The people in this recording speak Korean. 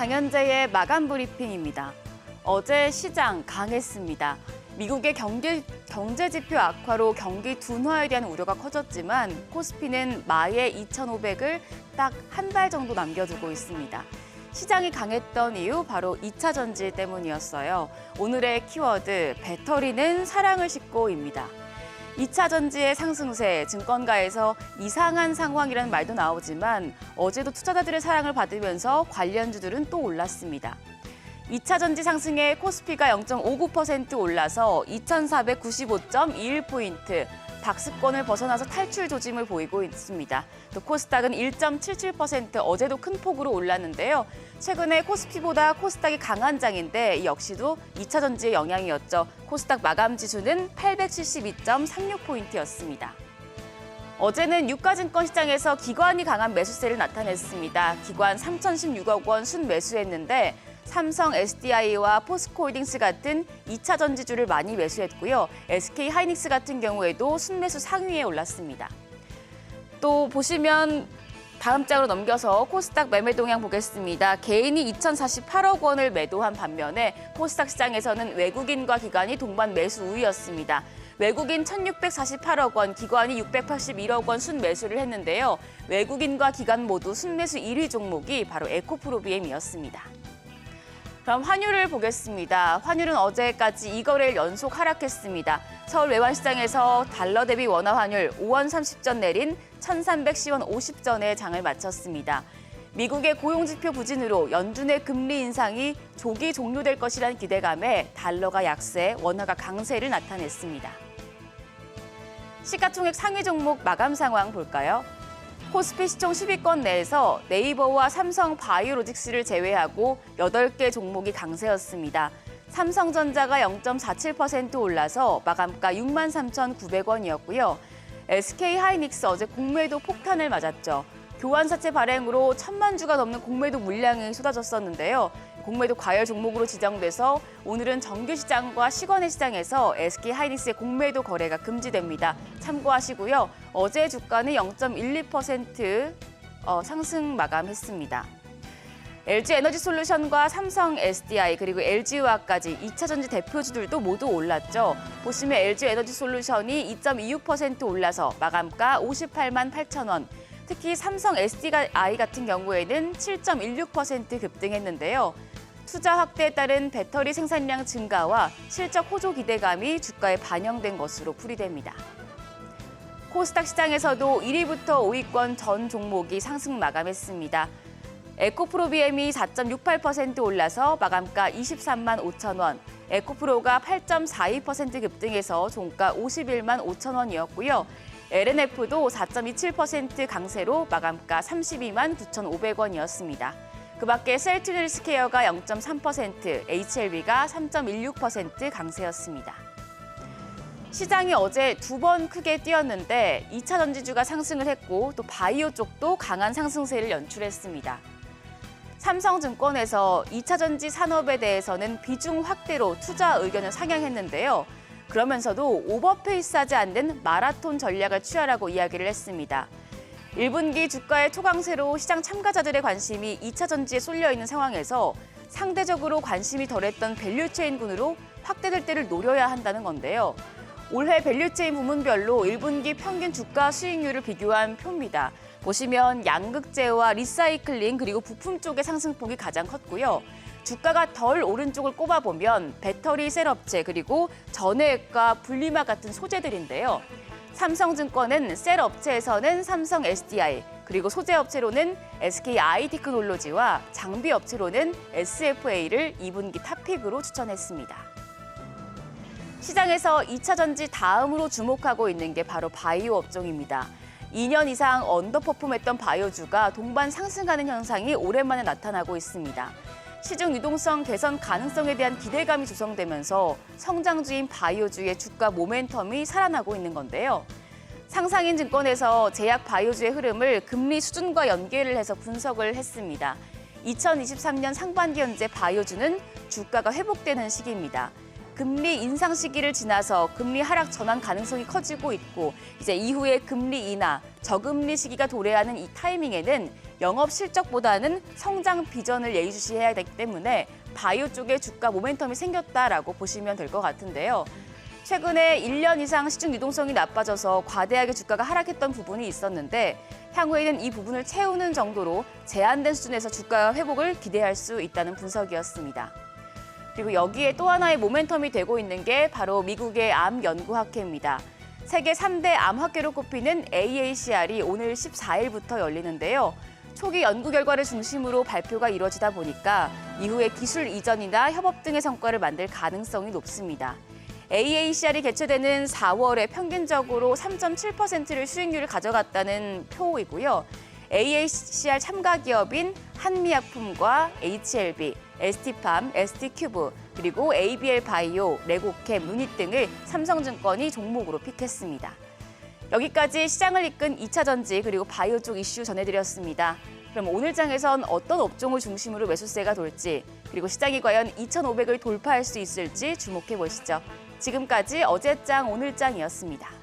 장현재의 마감 브리핑입니다. 어제 시장 강했습니다. 미국의 경제 지표 악화로 경기 둔화에 대한 우려가 커졌지만 코스피는 마의 2,500을 딱 한 발 정도 남겨두고 있습니다. 시장이 강했던 이유 바로 2차 전지 때문이었어요. 오늘의 키워드, 배터리는 사랑을 싣고입니다. 2차 전지의 상승세, 증권가에서 이상한 상황이라는 말도 나오지만 어제도 투자자들의 사랑을 받으면서 관련주들은 또 올랐습니다. 2차 전지 상승에 코스피가 0.59% 올라서 2,495.21포인트, 박스권을 벗어나서 탈출 조짐을 보이고 있습니다. 또 코스닥은 1.77% 어제도 큰 폭으로 올랐는데요. 최근에 코스피보다 코스닥이 강한 장인데 이 역시도 2차 전지의 영향이었죠. 코스닥 마감 지수는 872.36포인트였습니다. 어제는 유가증권 시장에서 기관이 강한 매수세를 나타냈습니다. 기관 3,016억 원 순매수했는데 삼성 SDI와 포스코홀딩스 같은 2차 전지주를 많이 매수했고요. SK하이닉스 같은 경우에도 순매수 상위에 올랐습니다. 또 보시면 다음 장으로 넘겨서 코스닥 매매 동향 보겠습니다. 개인이 2,048억 원을 매도한 반면에 코스닥 시장에서는 외국인과 기관이 동반 매수 우위였습니다. 외국인 1,648억 원, 기관이 681억 원 순매수를 했는데요. 외국인과 기관 모두 순매수 1위 종목이 바로 에코프로비엠이었습니다. 그럼 환율을 보겠습니다. 환율은 어제까지 2거래일 연속 하락했습니다. 서울 외환시장에서 달러 대비 원화 환율 5원 30전 내린 1,310원 50전에 장을 마쳤습니다. 미국의 고용지표 부진으로 연준의 금리 인상이 조기 종료될 것이라는 기대감에 달러가 약세, 원화가 강세를 나타냈습니다. 시가총액 상위 종목 마감 상황 볼까요? 코스피 시총 10위권 내에서 네이버와 삼성 바이오로직스를 제외하고 8개 종목이 강세였습니다. 삼성전자가 0.47% 올라서 마감가 63,900원이었고요. SK하이닉스 어제 공매도 폭탄을 맞았죠. 교환사채 발행으로 1,000만 주가 넘는 공매도 물량이 쏟아졌었는데요. 공매도 과열 종목으로 지정돼서 오늘은 정규시장과 시권회 시장에서 SK하이닉스의 공매도 거래가 금지됩니다. 참고하시고요. 어제 주가는 0.12% 상승 마감했습니다. LG에너지솔루션과 삼성 SDI 그리고 LG화학까지 2차 전지 대표주들도 모두 올랐죠. 보시면 LG에너지솔루션이 2.26% 올라서 마감가 58만 8천 원. 특히 삼성 SDI 같은 경우에는 7.16% 급등했는데요. 투자 확대에 따른 배터리 생산량 증가와 실적 호조 기대감이 주가에 반영된 것으로 풀이됩니다. 코스닥 시장에서도 1위부터 5위권 전 종목이 상승 마감했습니다. 에코프로비엠이 4.68% 올라서 마감가 23만 5천 원, 에코프로가 8.42% 급등해서 종가 51만 5천 원이었고요. LNF도 4.27% 강세로 마감가 32만 9,500원이었습니다. 그 밖에 셀트리스케어가 0.3%, HLB가 3.16% 강세였습니다. 시장이 어제 2번 크게 뛰었는데 2차 전지주가 상승을 했고 또 바이오 쪽도 강한 상승세를 연출했습니다. 삼성증권에서 2차 전지 산업에 대해서는 비중 확대로 투자 의견을 상향했는데요. 그러면서도 오버페이스하지 않는 마라톤 전략을 취하라고 이야기를 했습니다. 1분기 주가의 초강세로 시장 참가자들의 관심이 2차 전지에 쏠려 있는 상황에서 상대적으로 관심이 덜했던 밸류체인군으로 확대될 때를 노려야 한다는 건데요. 올해 밸류체인 부문별로 1분기 평균 주가 수익률을 비교한 표입니다. 보시면 양극재와 리사이클링 그리고 부품 쪽의 상승폭이 가장 컸고요. 주가가 덜 오른 쪽을 꼽아보면 배터리 셀업체 그리고 전해액과 분리막 같은 소재들인데요. 삼성증권은 셀업체에서는 삼성 SDI, 그리고 소재업체로는 SKI테크놀로지와 장비업체로는 SFA를 2분기 탑픽으로 추천했습니다. 시장에서 2차 전지 다음으로 주목하고 있는 게 바로 바이오 업종입니다. 2년 이상 언더퍼폼했던 바이오주가 동반 상승하는 현상이 오랜만에 나타나고 있습니다. 시중 유동성 개선 가능성에 대한 기대감이 조성되면서 성장주인 바이오주의 주가 모멘텀이 살아나고 있는 건데요. 상상인 증권에서 제약 바이오주의 흐름을 금리 수준과 연계를 해서 분석을 했습니다. 2023년 상반기 현재 바이오주는 주가가 회복되는 시기입니다. 금리 인상 시기를 지나서 금리 하락 전환 가능성이 커지고 있고 이제 이후에 금리 인하, 저금리 시기가 도래하는 이 타이밍에는 영업 실적보다는 성장 비전을 예의주시해야 되기 때문에 바이오 쪽에 주가 모멘텀이 생겼다라고 보시면 될 것 같은데요. 최근에 1년 이상 시중 유동성이 나빠져서 과대하게 주가가 하락했던 부분이 있었는데 향후에는 이 부분을 채우는 정도로 제한된 수준에서 주가 회복을 기대할 수 있다는 분석이었습니다. 그리고 여기에 또 하나의 모멘텀이 되고 있는 게 바로 미국의 암 연구학회입니다. 세계 3대 암학회로 꼽히는 AACR이 오늘 14일부터 열리는데요. 초기 연구 결과를 중심으로 발표가 이루어지다 보니까 이후에 기술 이전이나 협업 등의 성과를 만들 가능성이 높습니다. AACR이 개최되는 4월에 평균적으로 3.7%를 수익률을 가져갔다는 표이고요. AACR 참가 기업인 한미약품과 HLB, ST팜, ST큐브, 그리고 ABL 바이오, 레고캠, 루닛 등을 삼성증권이 종목으로 픽했습니다. 여기까지 시장을 이끈 2차 전지 그리고 바이오 쪽 이슈 전해드렸습니다. 그럼 오늘 장에선 어떤 업종을 중심으로 매수세가 돌지, 그리고 시장이 과연 2,500을 돌파할 수 있을지 주목해 보시죠. 지금까지 어제장 오늘장이었습니다.